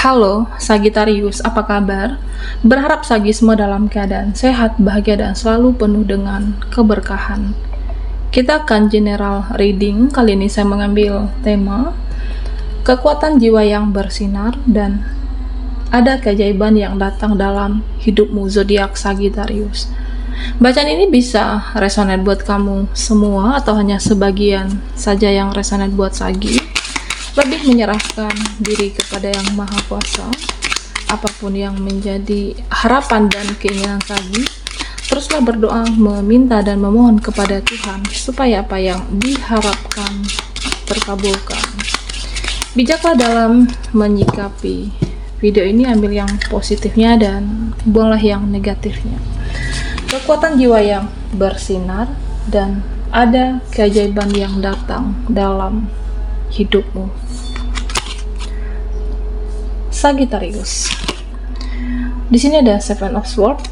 Halo, Sagittarius, apa kabar? Berharap Sagi semua dalam keadaan sehat, bahagia, dan selalu penuh dengan keberkahan. Kita akan general reading. Kali ini saya mengambil tema kekuatan jiwa yang bersinar dan ada keajaiban yang datang dalam hidupmu, zodiak Sagittarius. Bacaan ini bisa resonate buat kamu semua atau hanya sebagian saja yang resonate buat Sagi. Lebih menyerahkan diri kepada Yang Maha Kuasa, apapun yang menjadi harapan dan keinginan Sagi, teruslah berdoa, meminta dan memohon kepada Tuhan supaya apa yang diharapkan terkabulkan. Bijaklah dalam menyikapi video ini, ambil yang positifnya dan buanglah yang negatifnya. Kekuatan jiwa yang bersinar dan ada keajaiban yang datang dalam hidupmu. Sagittarius. Di sini ada Seven of Swords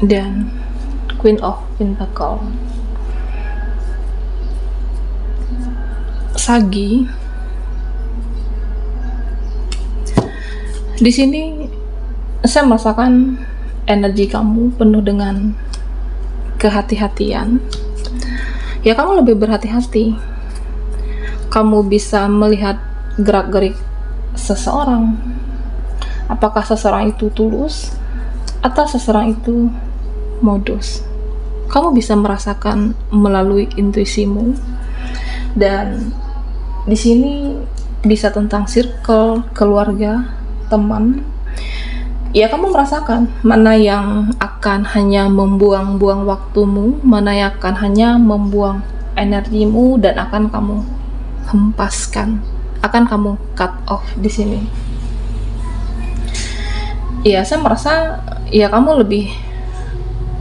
dan Queen of Pentacles. Sagi. Di sini saya merasakan energi kamu penuh dengan kehati-hatian. Ya, kamu lebih berhati-hati. Kamu bisa melihat gerak-gerik seseorang, apakah seseorang itu tulus atau seseorang itu modus. Kamu bisa merasakan melalui intuisimu, dan di sini bisa tentang circle, keluarga, teman. Ya, kamu merasakan mana yang akan hanya membuang-buang waktumu, mana yang akan hanya membuang energimu dan akan kamu hempaskan, akan kamu cut off di sini. Ya, saya merasa ya kamu lebih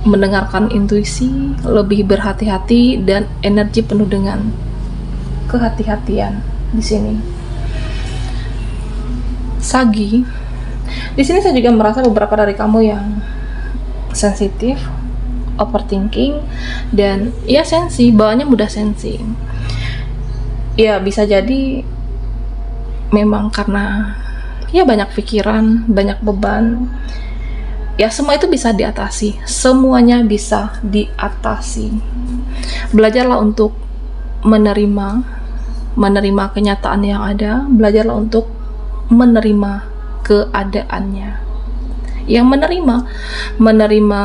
mendengarkan intuisi, lebih berhati-hati dan energi penuh dengan kehati-hatian di sini. Sagi, di sini saya juga merasa beberapa dari kamu yang sensitif, overthinking, dan ya sensi, bawaannya mudah sensi. Ya, bisa jadi memang karena ya banyak pikiran, banyak beban. Ya, semua itu bisa diatasi, semuanya bisa diatasi. Belajarlah untuk menerima kenyataan yang ada, belajarlah untuk menerima keadaannya. Yang menerima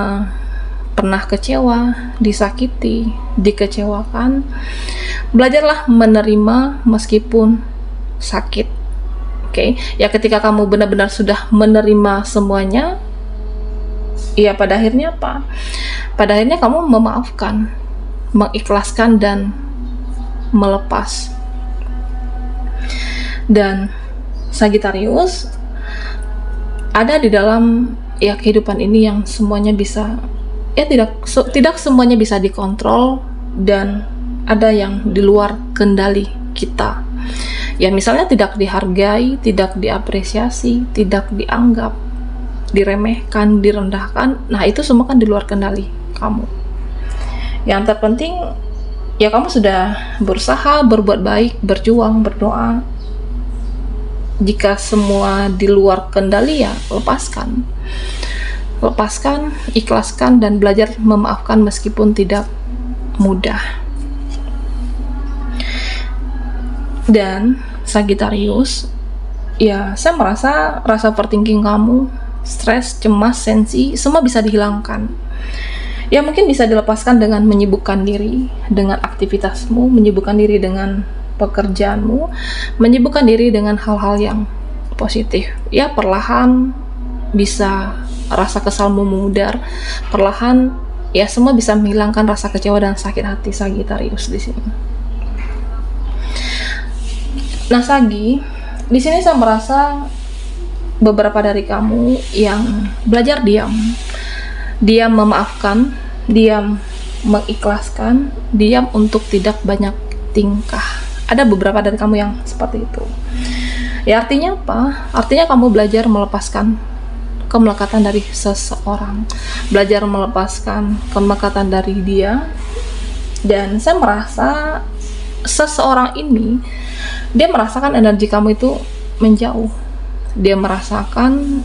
pernah kecewa, disakiti, dikecewakan. Belajarlah menerima meskipun sakit. Oke, ya ketika kamu benar-benar sudah menerima semuanya, ya pada akhirnya apa? Pada akhirnya kamu memaafkan, mengikhlaskan dan melepas. Dan Sagittarius ada di dalam ya kehidupan ini yang semuanya bisa, ya tidak semuanya bisa dikontrol, dan ada yang di luar kendali kita. Ya, misalnya tidak dihargai, tidak diapresiasi, tidak dianggap, diremehkan, direndahkan. Nah, itu semua kan di luar kendali kamu. Yang terpenting ya kamu sudah berusaha, berbuat baik, berjuang, berdoa. Jika semua di luar kendali, ya lepaskan, ikhlaskan, dan belajar memaafkan meskipun tidak mudah. Dan Sagittarius, ya saya merasa rasa overthinking kamu, stres, cemas, sensi, semua bisa dihilangkan. Ya, mungkin bisa dilepaskan dengan menyibukkan diri dengan aktivitasmu, menyibukkan diri dengan pekerjaanmu, menyibukkan diri dengan hal-hal yang positif. Ya, perlahan bisa rasa kesalmu memudar, perlahan ya semua bisa menghilangkan rasa kecewa dan sakit hati Sagittarius di sini. Nah, Sagi, di sini saya merasa beberapa dari kamu yang belajar diam memaafkan, diam mengikhlaskan, diam untuk tidak banyak tingkah. Ada beberapa dari kamu yang seperti itu. Ya, artinya apa? Artinya kamu belajar melepaskan kemelekatan dari seseorang, belajar melepaskan kemelekatan dari dia. Dan saya merasa seseorang ini dia merasakan energi kamu itu menjauh, dia merasakan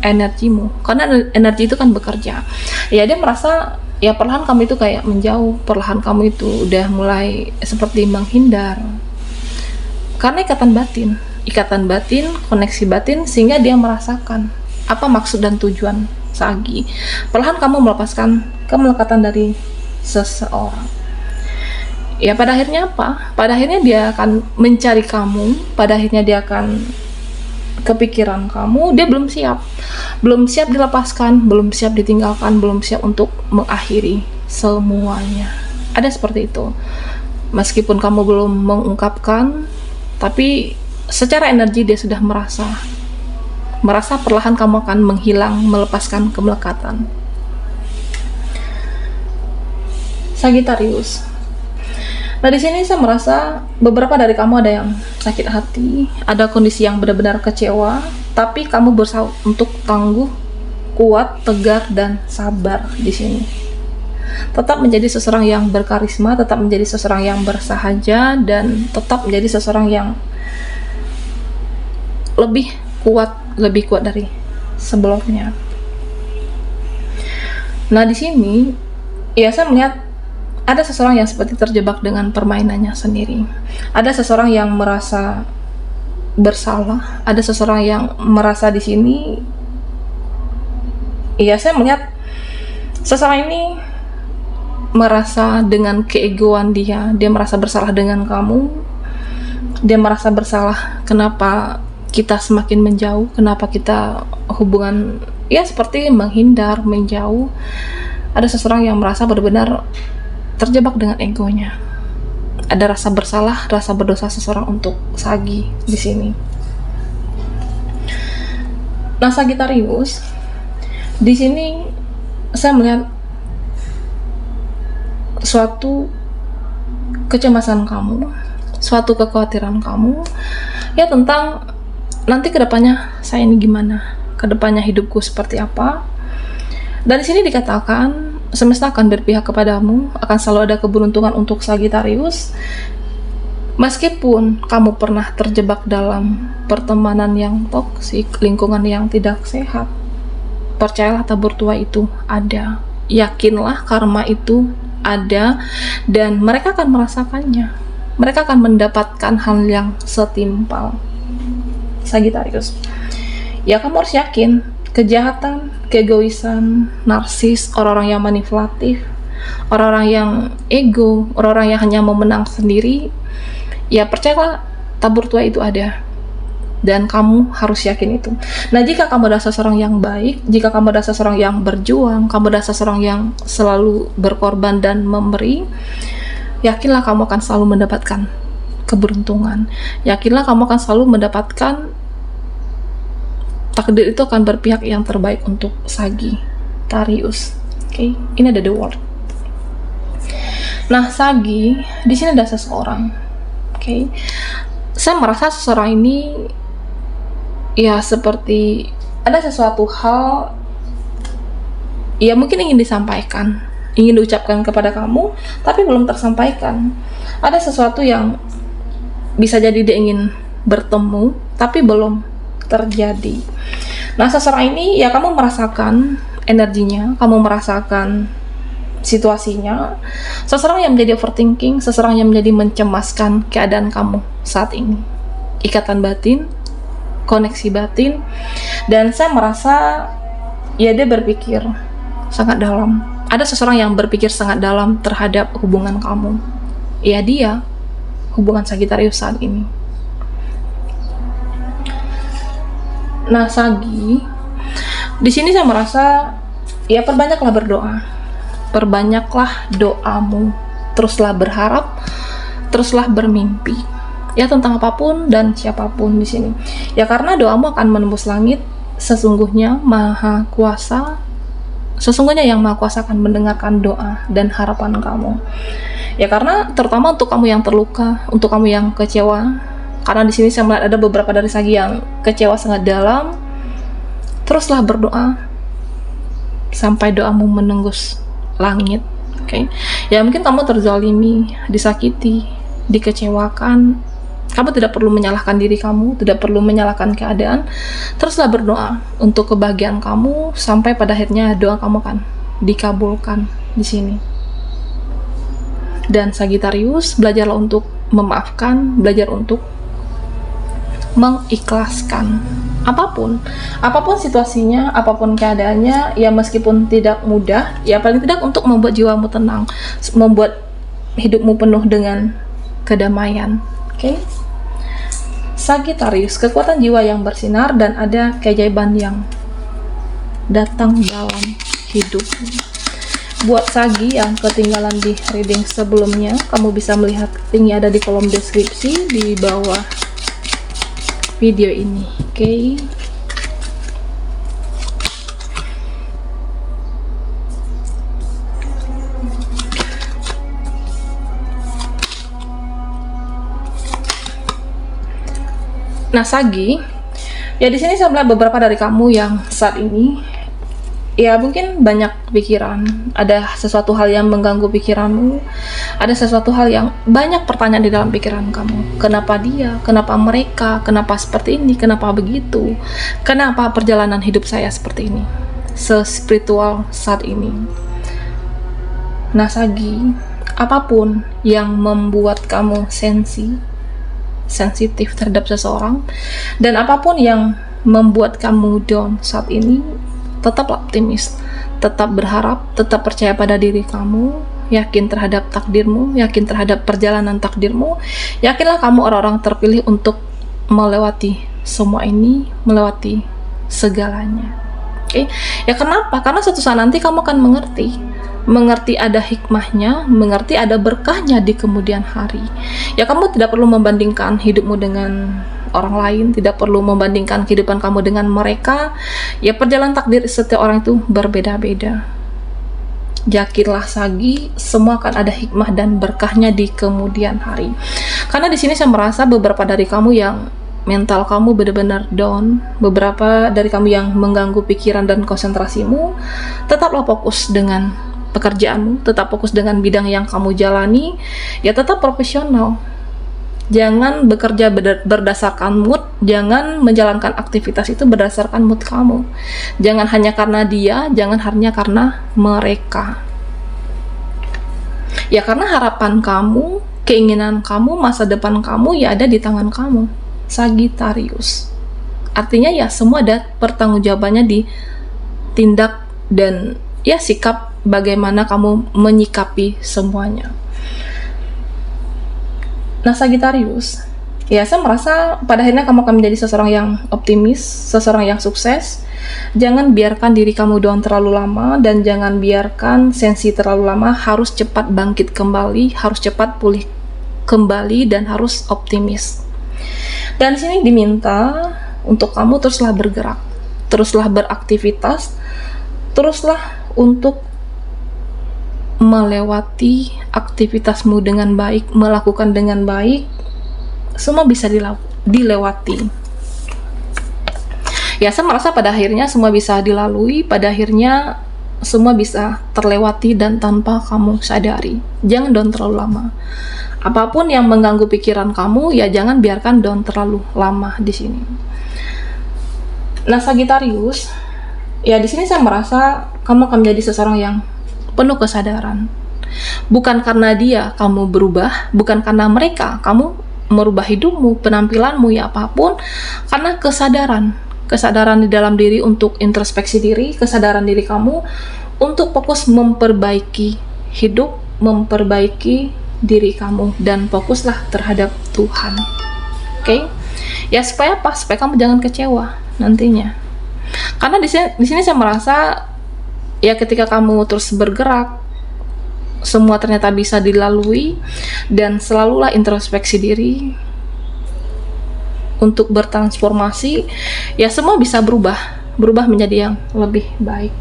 energimu, karena energi itu kan bekerja. Ya dia merasa ya perlahan kamu itu kayak menjauh, perlahan kamu itu udah mulai seperti menghindar, karena ikatan batin, koneksi batin, sehingga dia merasakan apa maksud dan tujuan Sagi. Perlahan kamu melepaskan kemelekatan dari seseorang. Ya pada akhirnya apa? Pada akhirnya dia akan mencari kamu, pada akhirnya dia akan kepikiran kamu, dia belum siap dilepaskan, belum siap ditinggalkan, belum siap untuk mengakhiri semuanya. Ada seperti itu. Meskipun kamu belum mengungkapkan, tapi secara energi dia sudah merasa perlahan kamu akan menghilang, melepaskan kemelekatan. Sagittarius. Nah di sini saya merasa beberapa dari kamu ada yang sakit hati, ada kondisi yang benar-benar kecewa, tapi kamu berusaha untuk tangguh, kuat, tegar, dan sabar di sini. Tetap menjadi seseorang yang berkarisma, tetap menjadi seseorang yang bersahaja, dan tetap menjadi seseorang yang lebih kuat dari sebelumnya. Nah di sini ya saya melihat ada seseorang yang seperti terjebak dengan permainannya sendiri. Ada seseorang yang merasa bersalah, ada seseorang yang merasa di sini, ya saya melihat seseorang ini merasa dengan keegoan dia merasa bersalah dengan kamu, dia merasa bersalah kenapa kita semakin menjauh, kenapa kita hubungan ya seperti menghindar, menjauh. Ada seseorang yang merasa benar-benar terjebak dengan egonya. Ada rasa bersalah, rasa berdosa seseorang untuk Sagi di sini. Nah, Sagittarius, di sini saya melihat suatu kecemasan kamu, suatu kekhawatiran kamu, ya tentang nanti kedepannya saya ini gimana, kedepannya hidupku seperti apa. Dan di sini dikatakan semesta akan berpihak kepadamu, akan selalu ada keberuntungan untuk Sagittarius. Meskipun kamu pernah terjebak dalam pertemanan yang toksik, lingkungan yang tidak sehat, percayalah tabur tua itu ada. Yakinlah karma itu ada, dan mereka akan merasakannya. Mereka akan mendapatkan hal yang setimpal. Sagittarius, ya kamu harus yakin. Kejahatan, keegoisan, narsis, orang-orang yang manipulatif, orang-orang yang ego, orang-orang yang hanya mau menang sendiri, ya percayalah tabur tua itu ada, dan kamu harus yakin itu. Nah jika kamu adalah seseorang yang baik, jika kamu adalah seseorang yang berjuang, kamu adalah seseorang yang selalu berkorban dan memberi, yakinlah kamu akan selalu mendapatkan keberuntungan, yakinlah kamu akan selalu mendapatkan takdir itu akan berpihak yang terbaik untuk Sagittarius. Oke, ini ada the word. Nah, Sagi, di sini ada seseorang. Oke. Saya merasa seseorang ini ya seperti ada sesuatu hal ya mungkin ingin disampaikan, ingin diucapkan kepada kamu, tapi belum tersampaikan. Ada sesuatu yang bisa jadi dia ingin bertemu, tapi belum terjadi. Nah seseorang ini ya kamu merasakan energinya, kamu merasakan situasinya. Seseorang yang menjadi overthinking, seseorang yang menjadi mencemaskan keadaan kamu saat ini. Ikatan batin, koneksi batin, dan saya merasa ya dia berpikir sangat dalam. Ada seseorang yang berpikir sangat dalam terhadap hubungan kamu. Ya dia, hubungan Sagittarius saat ini. Nah, Sagi, di sini saya merasa ya perbanyaklah berdoa, perbanyaklah doamu, teruslah berharap, teruslah bermimpi, ya tentang apapun dan siapapun di sini. Ya karena doamu akan menembus langit, sesungguhnya Maha Kuasa, sesungguhnya Yang Maha Kuasa akan mendengarkan doa dan harapan kamu. Ya karena terutama untuk kamu yang terluka, untuk kamu yang kecewa. Karena di sini saya melihat ada beberapa dari Sagi yang kecewa sangat dalam. Teruslah berdoa sampai doamu menembus langit. Oke. Ya mungkin kamu terzalimi, disakiti, dikecewakan. Kamu tidak perlu menyalahkan diri kamu, tidak perlu menyalahkan keadaan. Teruslah berdoa untuk kebahagiaan kamu sampai pada akhirnya doa kamu akan dikabulkan di sini. Dan Sagittarius, belajarlah untuk memaafkan, belajar untuk mengikhlaskan apapun situasinya, apapun keadaannya, ya meskipun tidak mudah, ya paling tidak untuk membuat jiwamu tenang, membuat hidupmu penuh dengan kedamaian. Oke? Sagittarius, kekuatan jiwa yang bersinar dan ada keajaiban yang datang dalam hidupmu. Buat Sagi yang ketinggalan di reading sebelumnya, kamu bisa melihat linknya ada di kolom deskripsi di bawah video ini. Oke. Nah, Sagi, ya di sini saya melihat beberapa dari kamu yang saat ini ya mungkin banyak pikiran, ada sesuatu hal yang mengganggu pikiranmu, ada sesuatu hal yang banyak pertanyaan di dalam pikiran kamu. Kenapa dia? Kenapa mereka? Kenapa seperti ini? Kenapa begitu? Kenapa perjalanan hidup saya seperti ini? Se-spiritual saat ini. Nah, Sagi, apapun yang membuat kamu sensitif terhadap seseorang, dan apapun yang membuat kamu down saat ini, tetap optimis, tetap berharap, tetap percaya pada diri kamu, yakin terhadap takdirmu, yakin terhadap perjalanan takdirmu, yakinlah kamu orang-orang terpilih untuk melewati semua ini, melewati segalanya. Oke? Ya kenapa? Karena suatu saat nanti kamu akan mengerti ada hikmahnya, mengerti ada berkahnya di kemudian hari. Ya kamu tidak perlu membandingkan hidupmu dengan orang lain, tidak perlu membandingkan kehidupan kamu dengan mereka. Ya perjalanan takdir setiap orang itu berbeda-beda. Yakinlah Sagi, semua akan ada hikmah dan berkahnya di kemudian hari. Karena di sini saya merasa beberapa dari kamu yang mental kamu benar-benar down, beberapa dari kamu yang mengganggu pikiran dan konsentrasimu, tetaplah fokus dengan pekerjaanmu, tetap fokus dengan bidang yang kamu jalani, ya tetap profesional. Jangan bekerja berdasarkan mood, jangan menjalankan aktivitas itu berdasarkan mood kamu. Jangan hanya karena dia, jangan hanya karena mereka. Ya karena harapan kamu, keinginan kamu, masa depan kamu ya ada di tangan kamu, Sagittarius. Artinya ya semua ada pertanggungjawabannya di tindak dan ya sikap bagaimana kamu menyikapi semuanya. Nah, Sagittarius, ya saya merasa pada akhirnya kamu akan menjadi seseorang yang optimis, seseorang yang sukses. Jangan biarkan diri kamu down terlalu lama, dan jangan biarkan sensi terlalu lama. Harus cepat bangkit kembali, harus cepat pulih kembali, dan harus optimis. Dan di sini diminta untuk kamu teruslah bergerak, teruslah beraktivitas, teruslah untuk melewati aktivitasmu dengan baik, melakukan dengan baik, semua bisa dilewati. Ya saya merasa pada akhirnya semua bisa dilalui, pada akhirnya semua bisa terlewati dan tanpa kamu sadari. Jangan down terlalu lama. Apapun yang mengganggu pikiran kamu, ya jangan biarkan down terlalu lama di sini. Nah, Sagittarius, ya di sini saya merasa kamu akan menjadi seseorang yang penuh kesadaran. Bukan karena dia kamu berubah, bukan karena mereka kamu merubah hidupmu, penampilanmu, ya apapun, karena kesadaran di dalam diri untuk introspeksi diri, kesadaran diri kamu untuk fokus memperbaiki hidup, memperbaiki diri kamu, dan fokuslah terhadap Tuhan. Oke? Ya supaya apa? Supaya kamu jangan kecewa nantinya. Karena di sini saya merasa ya ketika kamu terus bergerak, semua ternyata bisa dilalui, dan selalulah introspeksi diri untuk bertransformasi, ya semua bisa berubah menjadi yang lebih baik.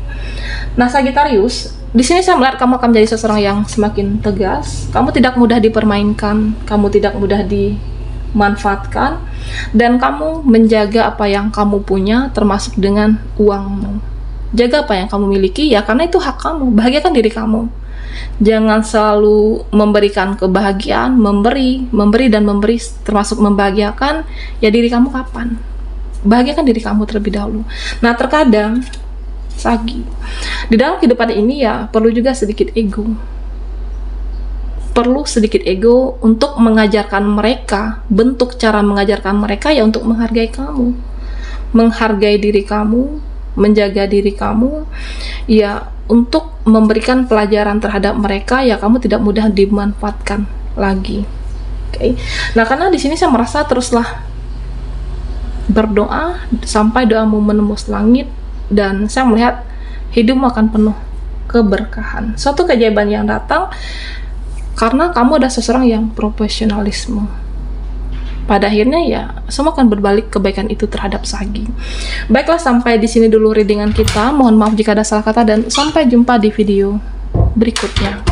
Nah, Sagittarius, di sini saya melihat kamu akan menjadi seseorang yang semakin tegas. Kamu tidak mudah dipermainkan, kamu tidak mudah dimanfaatkan, dan kamu menjaga apa yang kamu punya, termasuk dengan uangmu. Jaga apa yang kamu miliki, ya karena itu hak kamu, bahagiakan diri kamu. Jangan selalu memberikan kebahagiaan, memberi dan memberi, termasuk membahagiakan. Ya diri kamu kapan? Bahagiakan diri kamu terlebih dahulu. Nah, terkadang Sagi, di dalam kehidupan ini ya perlu juga sedikit ego. Perlu sedikit ego untuk mengajarkan mereka, bentuk cara mengajarkan mereka ya untuk menghargai kamu, menghargai diri kamu, menjaga diri kamu, ya untuk memberikan pelajaran terhadap mereka ya kamu tidak mudah dimanfaatkan lagi. Oke. Nah, karena di sini saya merasa teruslah berdoa sampai doamu menembus langit, dan saya melihat hidupmu akan penuh keberkahan. Suatu keajaiban yang datang karena kamu adalah seseorang yang profesionalisme. Pada akhirnya ya semua akan berbalik kebaikan itu terhadap Sagi. Baiklah, sampai di sini dulu readingan kita. Mohon maaf jika ada salah kata dan sampai jumpa di video berikutnya.